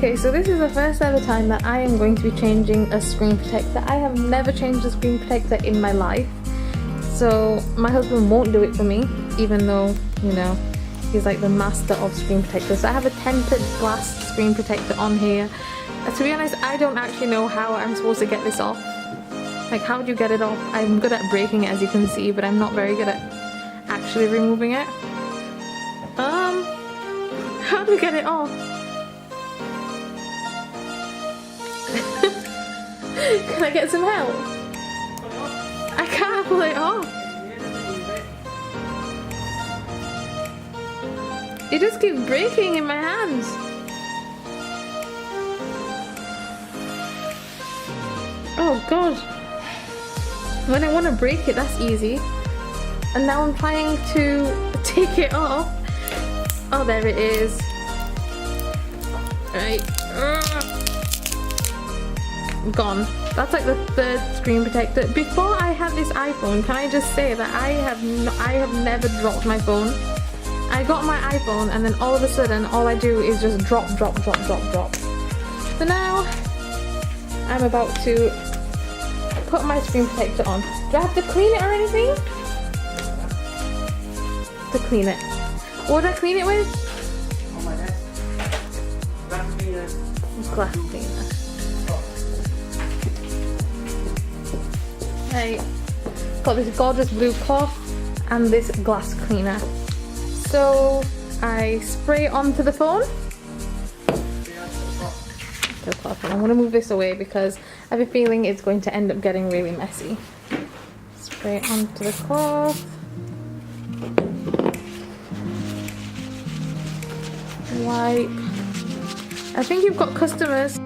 Okay, so this is the first ever time that I am going to be changing a screen protector. I have never changed a screen protector in my life. So my husband won't do it for me, even though, you know, he's like the master of screen protectors. So I have a tempered glass screen protector on here. To be honest, I don't actually know how I'm supposed to get this off. Like, how do you get it off? I'm good at breaking it, as you can see, but I'm not very good at actually removing it. How do you get it off? Can I get some help? I can't pull it off. It just keeps breaking in my hands. Oh god. When I want to break it, that's easy. And now I'm trying to take it off. Oh, there it is. Right. Gone. That's like the third screen protector. Before I had this iPhone, can I just say that I have never dropped my phone. I got my iPhone and then all of a sudden all I do is just drop. So now I'm about to put my screen protector on. Do I have to clean it or anything? To clean it. What do I clean it with? On my desk. Glass cleaner. Glass cleaner. Right. Got this gorgeous blue cloth and this glass cleaner. So I spray it onto the phone. I'm going to move this away because I have a feeling it's going to end up getting really messy. Spray it onto the cloth. Wipe. I think you've got customers.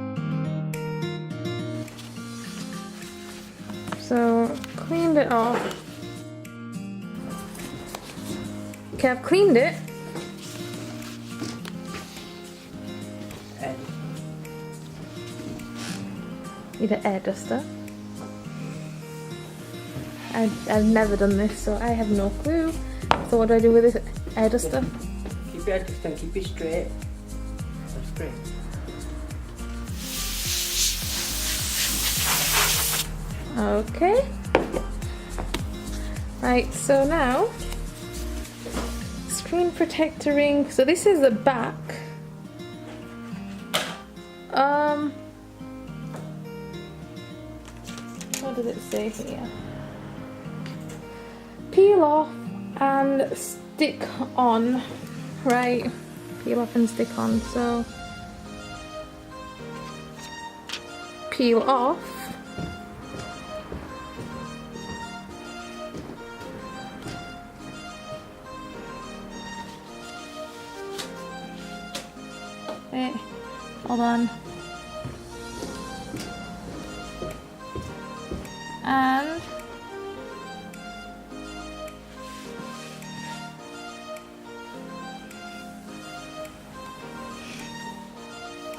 So, cleaned it off. Okay, I've cleaned it. Need an air duster. I've never done this, so I have no clue. So what do I do with this air duster? Keep your air duster and keep it straight. Straight. Okay. Right, so now screen protector ring. So this is the back. What does it say here? Peel off and stick on. Right, peel off and stick on. So peel off. Okay, hold on. And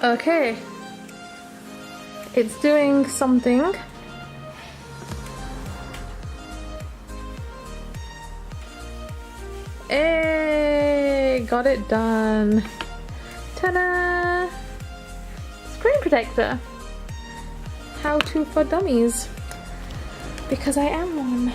okay, it's doing something. Hey, got it done. Ta-da! Screen protector. How to for dummies. Because I am one.